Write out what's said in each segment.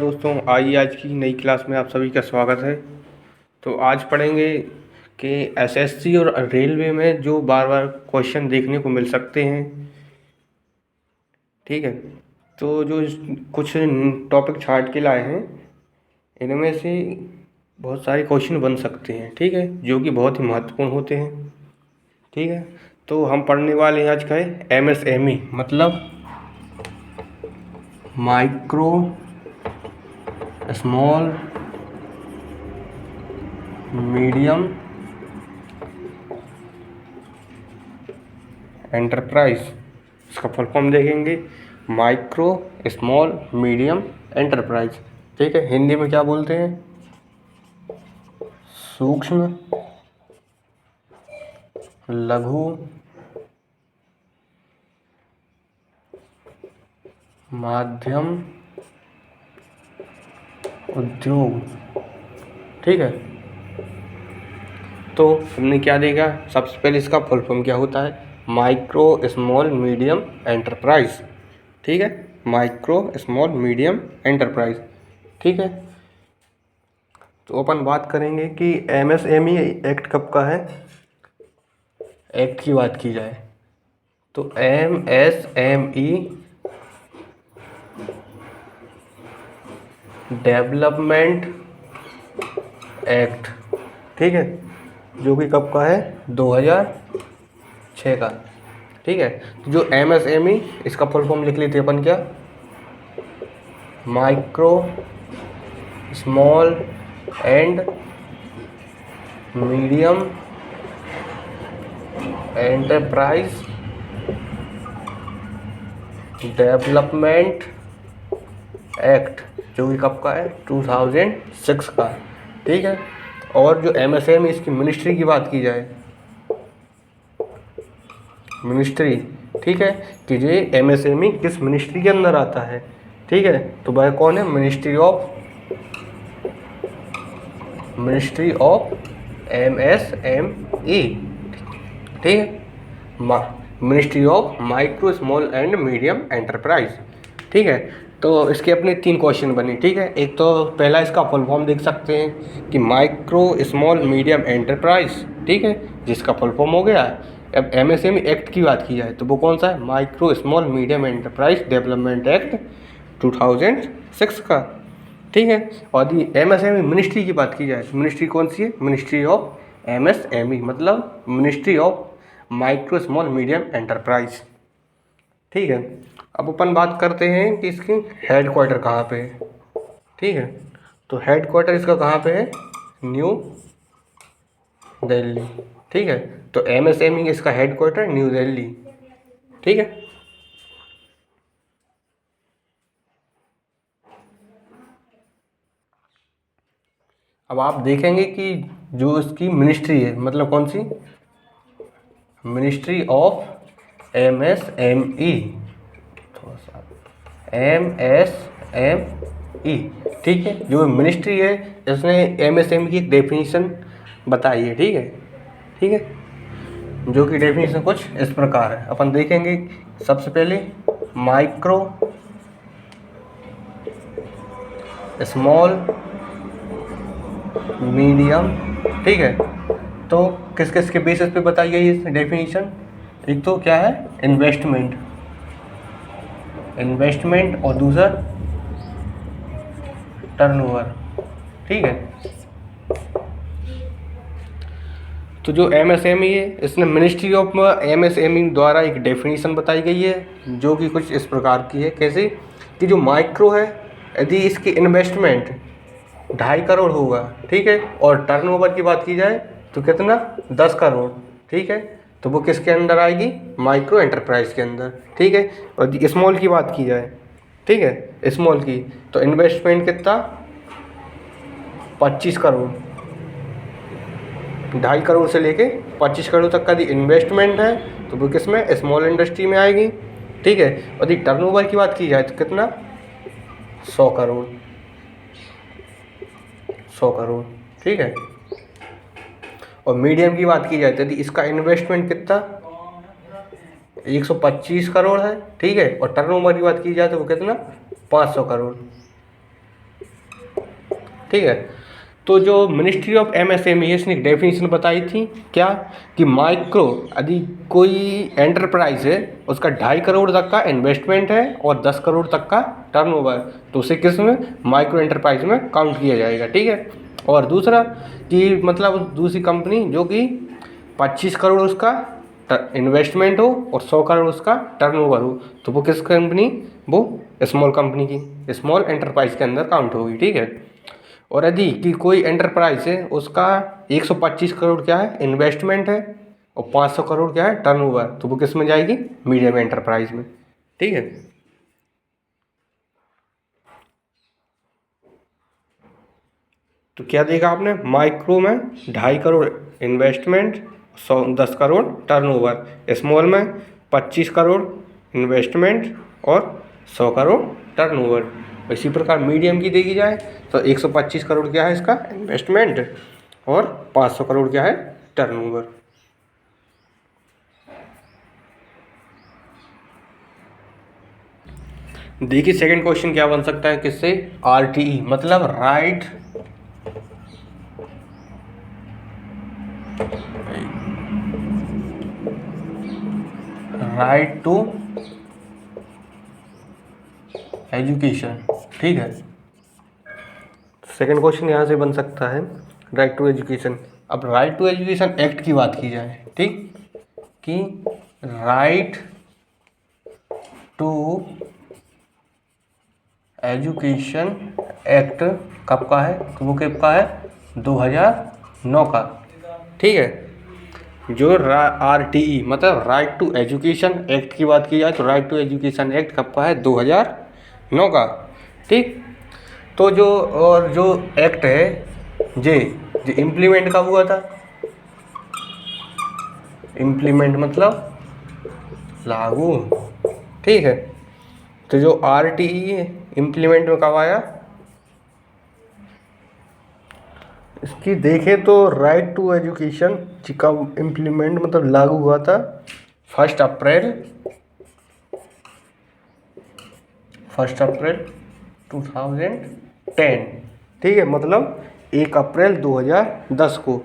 दोस्तों, आइए आज की नई क्लास में आप सभी का स्वागत है। तो आज पढ़ेंगे कि एसएससी और रेलवे में जो बार बार क्वेश्चन देखने को मिल सकते हैं। ठीक है, तो जो कुछ टॉपिक छाट के लाए हैं, इनमें से बहुत सारे क्वेश्चन बन सकते हैं। ठीक है, जो कि बहुत ही महत्वपूर्ण होते हैं। ठीक है, तो हम पढ़ने वाले हैं आज का है एमएसएमई, मतलब माइक्रो स्मॉल मीडियम एंटरप्राइज। इसका फुल फॉर्म देखेंगे, माइक्रो स्मॉल मीडियम एंटरप्राइज। ठीक है, हिंदी में क्या बोलते हैं? सूक्ष्म लघु माध्यम उद्योग। ठीक है, तो हमने क्या देखा? सबसे पहले इसका फुल फॉर्म क्या होता है? Micro small medium enterprise. ठीक है, माइक्रो स्मॉल मीडियम एंटरप्राइज। ठीक है, तो अपन बात करेंगे कि एमएसएमई एक्ट कब का है। एक्ट की बात की जाए तो एमएसएमई डेवलपमेंट एक्ट, ठीक है, जो कि कब का है? 2006 का। ठीक है, जो एमएसएमई, इसका फुल फॉर्म लिख लेते अपन क्या? Micro small and medium enterprise development act, जो कि कब का है? 2006 का। ठीक है, और जो एमएसएमई, इसकी मिनिस्ट्री की बात की जाए, मिनिस्ट्री, ठीक है, कि ये एमएसएमई किस मिनिस्ट्री के अंदर आता है। ठीक है, तो वह कौन है? Ministry of MSME. ठीक है, ministry of micro small and medium enterprise. ठीक है, तो इसके अपने 3 क्वेश्चन बने। ठीक है, एक तो पहला इसका फुल फॉर्म देख सकते हैं कि माइक्रो स्मॉल मीडियम एंटरप्राइज। ठीक है, जिसका फुल फॉर्म हो गया। अब एमएसएमई एक्ट की बात की जाए तो वो कौन सा है? Micro small medium enterprise development act 2006 का। ठीक है, और यदि एमएसएमई मिनिस्ट्री की बात की जाए तो मिनिस्ट्री कौन सी है? मिनिस्ट्री ऑफ एमएसएमई, मतलब ministry of micro small medium enterprise. ठीक है, अब अपन बात करते हैं कि इसकी हेड क्वार्टर कहाँ पे है। ठीक है, तो हेड क्वार्टर इसका कहाँ पे है? न्यू दिल्ली। ठीक है, तो एमएसएमई इसका हेड क्वार्टर न्यू दिल्ली। ठीक है, अब आप देखेंगे कि जो इसकी मिनिस्ट्री है, मतलब कौन सी? मिनिस्ट्री ऑफ एमएसएमई, थोड़ा सा एमएसएमई। ठीक है, जो मिनिस्ट्री है इसने एमएसएमई की एक डेफिनेशन बताई है। ठीक है, ठीक है, जो कि डेफिनेशन कुछ इस प्रकार है। अपन देखेंगे सबसे पहले माइक्रो स्मॉल मीडियम। ठीक है, तो किस किस के बेसिस पे बताई गई है डेफिनेशन? एक तो क्या है? इन्वेस्टमेंट, और दूसरा टर्नओवर। ठीक है, तो जो एमएसएमई है इसने मिनिस्ट्री ऑफ एमएसएमई द्वारा एक डेफिनेशन बताई गई है, जो कि कुछ इस प्रकार की है। कैसे? कि जो माइक्रो है, यदि इसकी इन्वेस्टमेंट 2.5 करोड़ होगा, ठीक है, और टर्नओवर की बात की जाए तो कितना? 10 करोड़। ठीक है, तो वो किसके अंदर आएगी? माइक्रो एंटरप्राइज के अंदर। ठीक है, और स्मॉल की बात की जाए, ठीक है, स्मॉल की, तो इन्वेस्टमेंट कितना? 25 करोड़। 2.5 करोड़ से लेके 25 करोड़ तक का यदि इन्वेस्टमेंट है तो वो किस में? स्मॉल इंडस्ट्री में आएगी। ठीक है, और यदि टर्नओवर की बात की जाए तो कितना? 100 करोड़। 100 करोड़। ठीक है, और मीडियम की बात की जाए तो यदि इसका इन्वेस्टमेंट कितना? 125 करोड़ है। ठीक है, और टर्नओवर की बात की जाए तो वो कितना? 500 करोड़। ठीक है। तो जो मिनिस्ट्री ऑफ एमएसएमई इसने एक डेफिनेशन बताई थी क्या, कि माइक्रो यदि कोई एंटरप्राइज है उसका 2.5 करोड़ तक का इन्वेस्टमेंट है और 10 करोड़ तक का टर्नओवर, तो उसे किस में माइक्रो एंटरप्राइज में काउंट किया जाएगा। ठीक है। और दूसरा कि मतलब दूसरी कंपनी जो कि 25 करोड़ उसका इन्वेस्टमेंट हो और 100 करोड़ उसका टर्नओवर हो, तो वो किस कंपनी, वो स्मॉल कंपनी की स्मॉल एंटरप्राइज के अंदर काउंट होगी। ठीक है। और यदि कि कोई एंटरप्राइज है उसका 125 करोड़ क्या है इन्वेस्टमेंट है और 500 करोड़ क्या है टर्नओवर, तो वो किस में जाएगी, मीडियम एंटरप्राइज में। ठीक है। तो क्या देखा आपने, माइक्रो में 2.5 crore investment, 10 crore turnover, small में 25 करोड़ इन्वेस्टमेंट और 100 करोड़ टर्नओवर। इसी प्रकार मीडियम की देखी जाए तो 125 करोड़ क्या है इसका इन्वेस्टमेंट और 500 करोड़ क्या है टर्नओवर। देखिए सेकंड क्वेश्चन क्या बन सकता है किससे, आरटीई मतलब राइट टू एजुकेशन। ठीक है। सेकंड क्वेश्चन यहाँ से बन सकता है राइट टू एजुकेशन। अब राइट टू एजुकेशन एक्ट की बात की जाए, ठीक, कि राइट टू एजुकेशन एक्ट कब का है, तो वो कब का है 2009 का। ठीक है। जो आरटीई मतलब राइट टू एजुकेशन एक्ट की बात की जाए तो राइट टू एजुकेशन एक्ट कब का है 2009 का। ठीक। तो जो और जो एक्ट है जे जो इम्प्लीमेंट कब हुआ था, इम्प्लीमेंट मतलब लागू। ठीक है। तो जो आरटीई इम्प्लीमेंट में कब आया, इसकी देखें तो राइट टू एजुकेशन कब इम्प्लीमेंट मतलब लागू हुआ था 1 अप्रैल 2010। ठीक है। मतलब 1 अप्रैल 2010 को।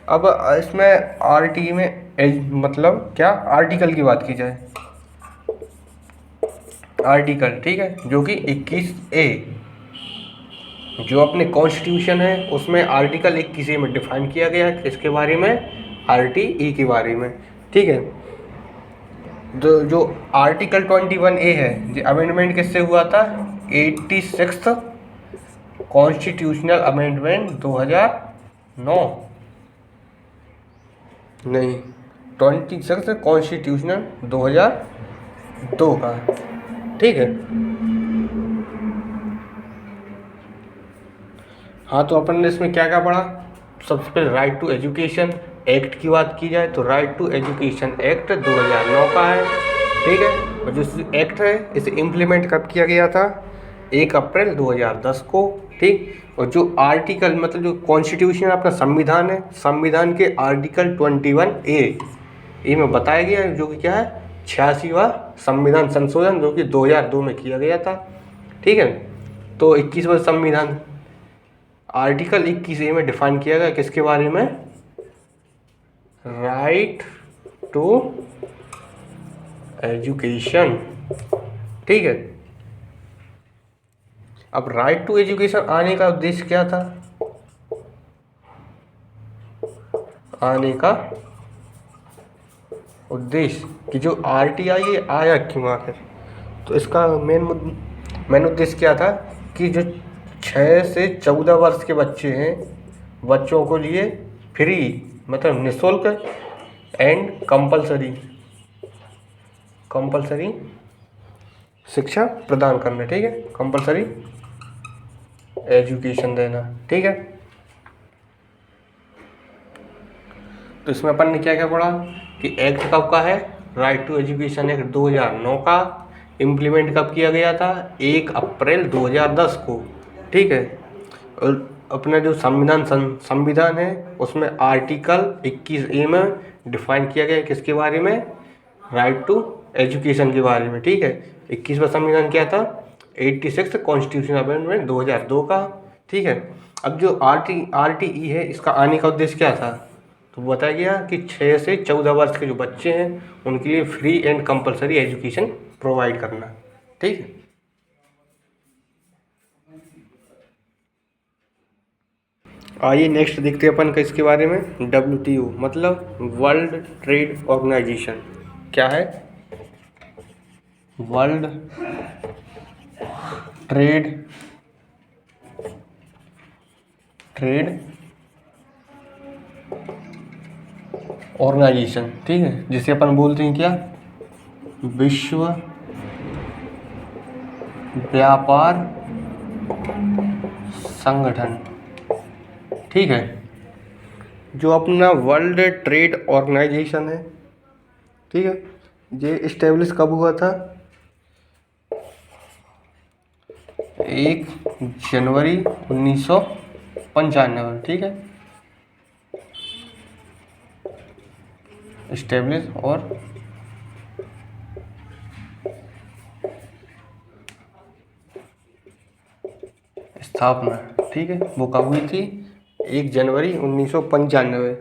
अब इसमें आरटीई में मतलब क्या आर्टिकल की बात की जाए, आर्टिकल, ठीक है, जो कि 21A जो अपने कॉन्स्टिट्यूशन है उसमें आर्टिकल 21A में डिफाइन किया गया है इसके बारे में, आरटीई के बारे में। ठीक है। जो आर्टिकल 21A है जो अमेंडमेंट किससे हुआ था, 86 कॉन्स्टिट्यूशनल अमेंडमेंट 2009 नहीं 26 कॉन्स्टिट्यूशनल 2002 का। ठीक है। हाँ, तो अपन ने इसमें क्या क्या पढ़ा, सबसे पहले राइट टू एजुकेशन एक्ट की बात की जाए तो राइट टू एजुकेशन एक्ट 2009 का है। ठीक है। और जो एक्ट है इसे इम्प्लीमेंट कब किया गया था, 1 अप्रैल 2010 को। ठीक। और जो आर्टिकल मतलब जो कॉन्स्टिट्यूशन अपना संविधान है, संविधान के आर्टिकल 21A में बताया गया है, जो कि क्या है 86वां संविधान संशोधन जो कि 2002 में किया गया था। ठीक है। तो 21वां संविधान आर्टिकल 21A में डिफाइन किया गया किसके बारे में, राइट टू एजुकेशन। ठीक है। अब राइट टू एजुकेशन आने का उद्देश्य क्या था, आने का उद्देश्य कि जो आरटीआई आया क्यों आखिर, तो इसका मेन उद्देश्य क्या था कि जो 6 से 14 वर्ष के बच्चे हैं, बच्चों को लिए फ्री मतलब निःशुल्क एंड कंपलसरी शिक्षा प्रदान करना। ठीक है। कंपलसरी एजुकेशन देना। ठीक है। तो इसमें अपन ने क्या क्या पढ़ा कि एक्ट कब का है, राइट टू एजुकेशन एक्ट 2009 का। इम्प्लीमेंट कब किया गया था, 1 अप्रैल 2010 को। ठीक है। और अपना जो संविधान है उसमें आर्टिकल 21A में डिफाइन किया गया है किसके बारे में, राइट टू एजुकेशन के बारे में। ठीक है। 21वां संविधान क्या था, 86 कॉन्स्टिट्यूशन अमेंडमेंट 2002 का। ठीक है। अब जो RTE है, इसका आने का उद्देश्य क्या था? तो बताया गया कि 6 से 14 वर्ष के जो बच्चे हैं उनके लिए free and compulsory education provide करना। ठीक है। आइए नेक्स्ट देखते हैं अपन का इसके बारे में। WTO मतलब वर्ल्ड ट्रेड ऑर्गेनाइजेशन। क्या है? World trade organization. ठीक है, जिसे अपन बोलते हैं क्या? विश्व व्यापार संगठन। ठीक है। जो अपना वर्ल्ड ट्रेड ऑर्गेनाइजेशन है, ठीक है, ये इस्टेब्लिश कब हुआ था? 1 जनवरी 1995। ठीक है, इस्टेब्लिश और स्थापना। ठीक है, वो कब हुई थी? 1 जनवरी 1995।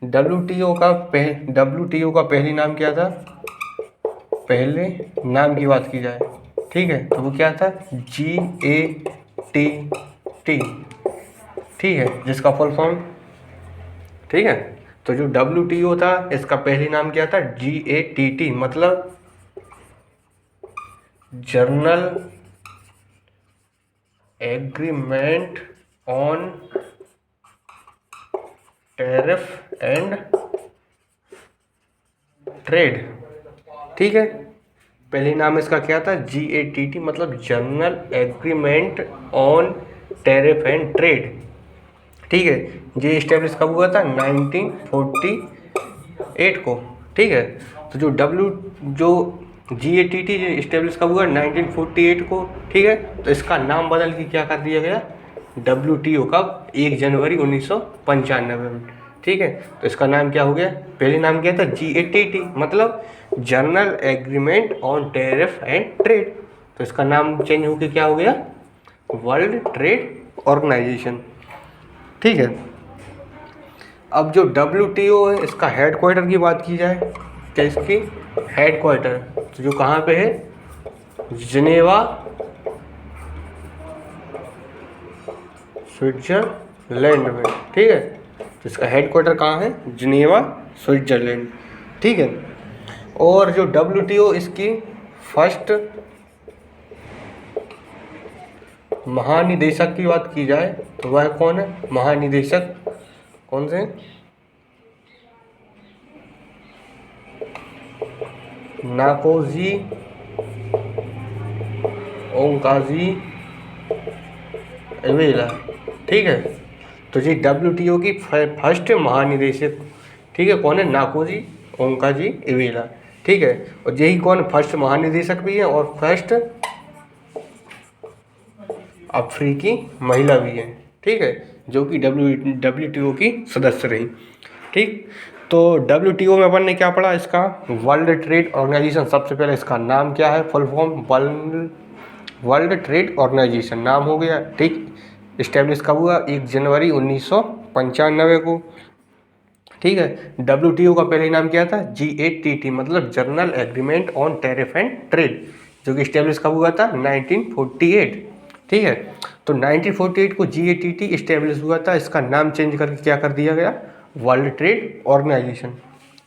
WTO का पहली नाम क्या था? पहले नाम की बात की जाए, ठीक है, तो वो क्या था? GATT। ठीक है, जिसका फुल फॉर्म, ठीक है, तो जो WTO था इसका पहली नाम क्या था? GATT मतलब general agreement on tariff and trade. ठीक है, पहले नाम इसका क्या था? GATT मतलब general agreement on tariff and trade. ठीक है, ये इस्टेब्लिश कब हुआ था? 1948 को। ठीक है, तो जो GATT इस्टेब्लिश कब हुआ? 1948 को। ठीक है, तो इसका नाम बदल के क्या कर दिया गया? WTO कब? 1 जनवरी 1995 में। ठीक है, तो इसका नाम क्या हो गया? पहले नाम क्या था? GATT मतलब general agreement on tariff and trade. तो इसका नाम चेंज होकर क्या हो गया? World trade organization. ठीक है, अब जो WTO है इसका हेडक्वार्टर की बात की जाए, क्या इसकी हेडक्वार्टर तो जो कहाँ पे है? जिनेवा, स्विट्जरलैंड में। ठीक है, तो इसका हेडक्वार्टर कहाँ है? Geneva, Switzerland. ठीक है, और जो WTO इसकी फर्स्ट महानिदेशक की बात की जाए तो वह कौन है? महानिदेशक कौन से? नाकोजी ओंकाजी इवेला। ठीक है, तो जी WTO की फर्स्ट महानिदेशक, ठीक है, कौन है? नाकोजी ओंकाजी इवेला। ठीक है, और यही कौन? फर्स्ट महानिदेशक भी है और फर्स्ट अफ्रीकी महिला भी है। ठीक है, जो कि WTO की सदस्य रही। ठीक, तो WTO में अपन ने क्या पढ़ा? इसका वर्ल्ड ट्रेड ऑर्गेनाइजेशन। सबसे पहले इसका नाम क्या है? Full form world trade organization नाम हो गया। ठीक, इस्टेब्लिश कब हुआ? 1 जनवरी 1995 को। ठीक है, WTO का पहले नाम क्या था? GATT मतलब general agreement on tariff and trade, जो कि इस्टेब्लिश कब हुआ था? 1948। ठीक है, तो 1948 को GATT इस्टेब्लिश हुआ था। इसका नाम चेंज करके क्या कर दिया गया? World trade organization.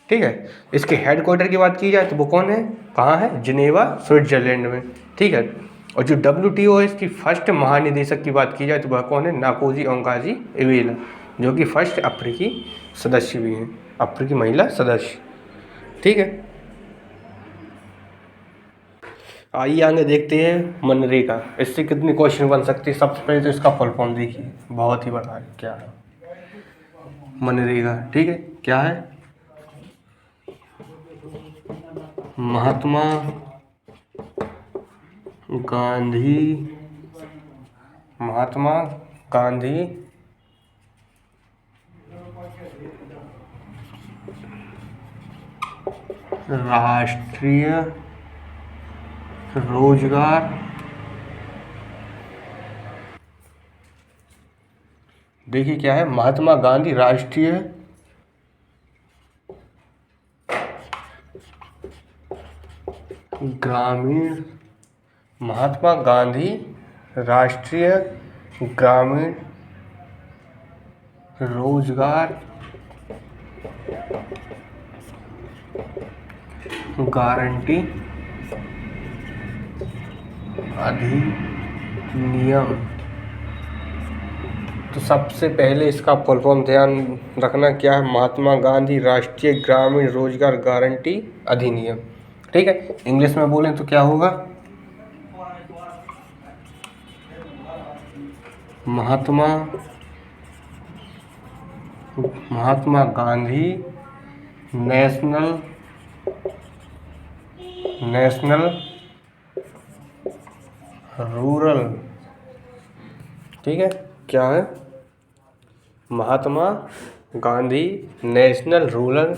ठीक है, इसके हेडक्वार्टर की बात की जाए तो वो कौन है? कहाँ है? जिनेवा, स्विट्जरलैंड में। ठीक है, और जो WTO है इसकी फर्स्ट महानिदेशक की बात की जाए तो वह कौन है? नाकोजी ओंकाजी इवेला, जो कि फर्स्ट अफ्रीकी सदस्य भी हैं, अफ्रीकी महिला सदस्य। ठीक है, आइए आगे देखते हैं मनरेगा। इससे कितनी क्वेश्चन बन सकती है? सबसे पहले तो इसका फुल फॉर्म देखिए, बहुत ही बड़ा है। क्या है मनरेगा? ठीक है, क्या है? महात्मा गांधी राष्ट्रीय रोजगार देखिए क्या है, महात्मा गांधी राष्ट्रीय ग्रामीण, महात्मा गांधी राष्ट्रीय ग्रामीण रोजगार गारंटी अधिनियम। तो सबसे पहले इसका फुल फॉर्म ध्यान रखना क्या है, महात्मा गांधी राष्ट्रीय ग्रामीण रोजगार गारंटी अधिनियम। ठीक है, इंग्लिश में बोलें तो क्या होगा, महात्मा गांधी नेशनल रूरल, ठीक है, क्या है, Mahatma Gandhi National Rural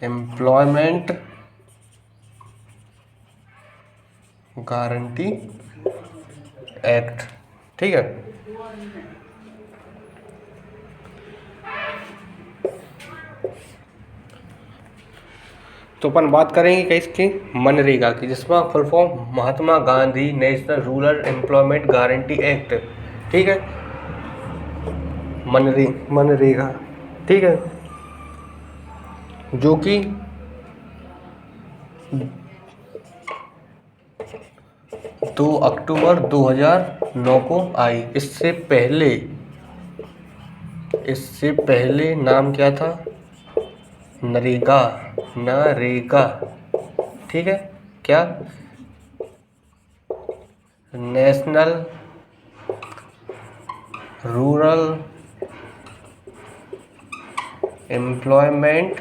Employment Guarantee Act. ठीक है, तो अपन बात करेंगे किसकी, मनरेगा की, जिसमें full form Mahatma Gandhi National Rural Employment Guarantee Act. ठीक है, मनरेगा, ठीक है, जो कि 2 अक्टूबर 2009 को आई। इससे पहले नाम क्या था, नरेगा। ठीक है, क्या, national Rural Employment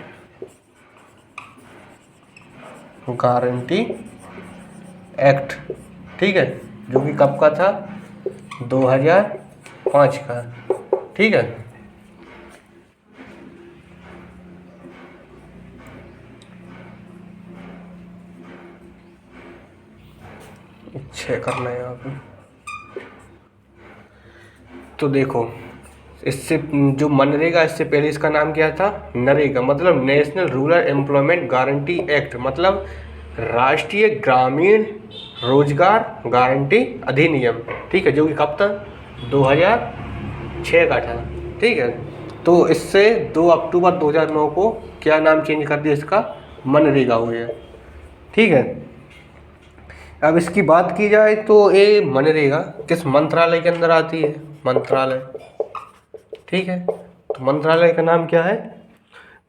Guarantee Act. ठीक है, जो कि कब का था, 2005 का। ठीक है, चेक करना है यहाँ पे। तो देखो, इससे जो मनरेगा, इससे पहले इसका नाम क्या था, नरेगा, मतलब national Rural Employment Guarantee act, मतलब राष्ट्रीय ग्रामीण रोजगार गारंटी अधिनियम। ठीक है, जो कि कब था, 2006 का था। ठीक है, तो इससे 2 अक्टूबर 2009 को क्या नाम चेंज कर दिया इसका, मनरेगा हो गया। ठीक है, अब इसकी बात की जाए तो ये मनरेगा किस मंत्रालय के अंदर आती है, मंत्रालय। ठीक है, तो मंत्रालय का नाम क्या है,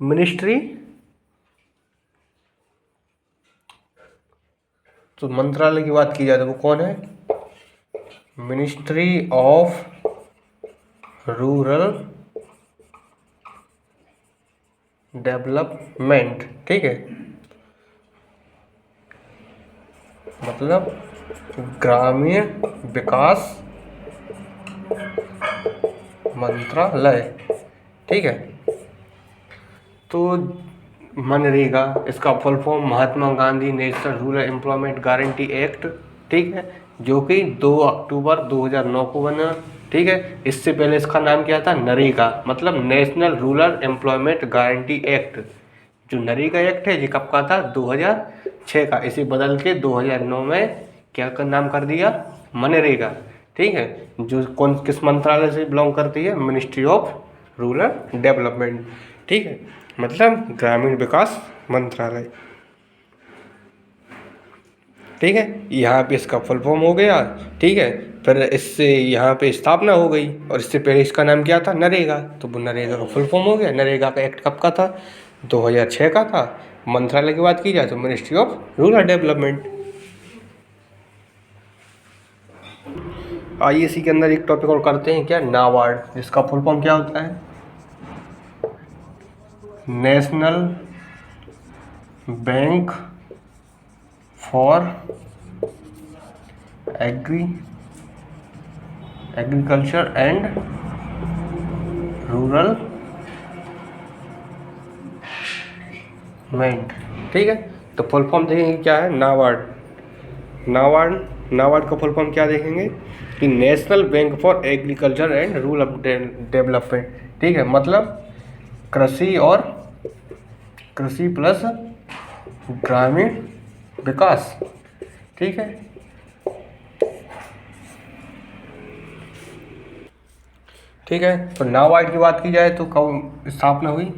मिनिस्ट्री, तो मंत्रालय की बात की जाए तो वो कौन है, मिनिस्ट्री ऑफ रूरल डेवलपमेंट। ठीक है, मतलब ग्रामीण विकास मंत्रालय। ठीक है, तो मनरेगा, इसका full form Mahatma Gandhi National Rural Employment Guarantee Act. ठीक है, जो कि 2 अक्टूबर 2009 को बना। ठीक है, इससे पहले इसका नाम क्या था, नरेगा, मतलब national Rural Employment Guarantee act. जो नरेगा एक्ट है ये कब का था, 2006 का। इसे बदल के 2009 में क्या का नाम कर दिया, मनरेगा। ठीक है, जो किस मंत्रालय से बिलोंग करती है, मिनिस्ट्री ऑफ रूरल डेवलपमेंट। ठीक है, मतलब ग्रामीण विकास मंत्रालय। ठीक है, यहाँ पे इसका फुल फॉर्म हो गया। ठीक है, फिर इससे यहाँ पे स्थापना हो गई, और इससे पहले इसका नाम क्या था, नरेगा। तो वो नरेगा का फुल फॉर्म हो गया। नरेगा का एक्ट कब का था, 2006 का था। मंत्रालय की बात की जाए तो मिनिस्ट्री ऑफ रूरल डेवलपमेंट। आइए इसी के अंदर एक टॉपिक और करते हैं, क्या, नाबार्ड, जिसका फुल फॉर्म क्या होता है, national bank for agriculture and rural development. ठीक है, तो फुल फॉर्म देखेंगे क्या है, नाबार्ड। नाबार्ड का फुल फॉर्म क्या देखेंगे कि national bank for agriculture and rural development. ठीक है, मतलब कृषि प्लस ग्रामीण विकास। ठीक है, ठीक है। तो नाबार्ड की बात की जाए तो कब स्थापना हुई,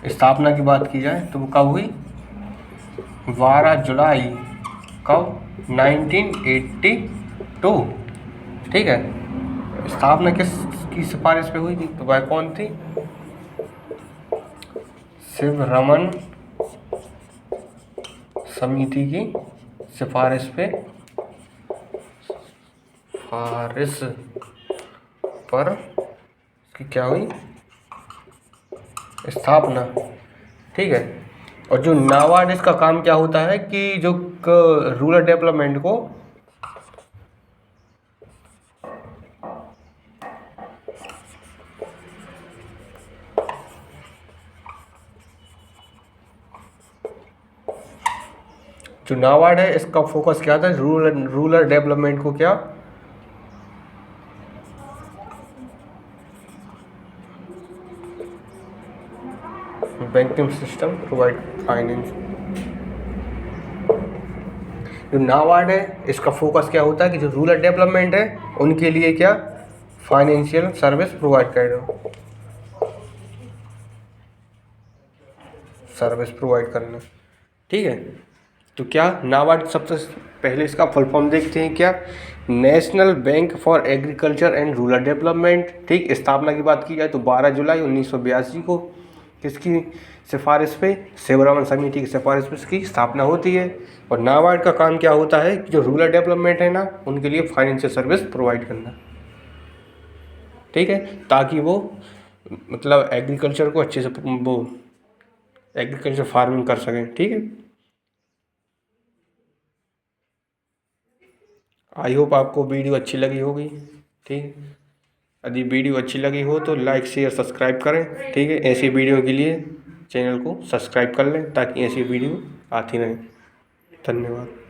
स्थापना की बात की जाए तो वो कब हुई, 12 जुलाई कब, 1982। ठीक है, स्थापना किस की सिफारिश पे हुई थी, तो वह कौन थी, शिवरमन समिति की सिफारिश पर की क्या हुई, स्थापना। ठीक है, और जो नाबार्ड इसका काम क्या होता है कि जो रूरल डेवलपमेंट को जो नाबार्ड है इसका फोकस क्या था, रूरल डेवलपमेंट को क्या, बैंकिंग सिस्टम प्रोवाइड फाइनेंस। जो नाबार्ड है इसका फोकस क्या होता है कि जो रूरल डेवलपमेंट है उनके लिए क्या, फाइनेंशियल सर्विस प्रोवाइड करना। ठीक है, तो क्या नाबार्ड, सबसे पहले इसका फुल फॉर्म देखते हैं क्या, national bank for agriculture and rural development. ठीक, स्थापना की बात की जाए तो 12 जुलाई 1982 को किसकी सिफारिश पे, शिवरमन समिति की सिफारिश पे इसकी स्थापना होती है। और नाबार्ड का काम क्या होता है कि जो रूरल डेवलपमेंट है ना उनके लिए फाइनेंशियल सर्विस प्रोवाइड करना। ठीक है, ताकि वो मतलब एग्रीकल्चर को अच्छे से वो एग्रीकल्चर फार्मिंग कर सकें। ठीक है, आई होप आपको वीडियो अच्छी लगी होगी। ठीक, यदि वीडियो अच्छी लगी हो तो लाइक शेयर सब्सक्राइब करें। ठीक है, ऐसी वीडियो के लिए चैनल को सब्सक्राइब कर लें ताकि ऐसी वीडियो आती रहें। धन्यवाद।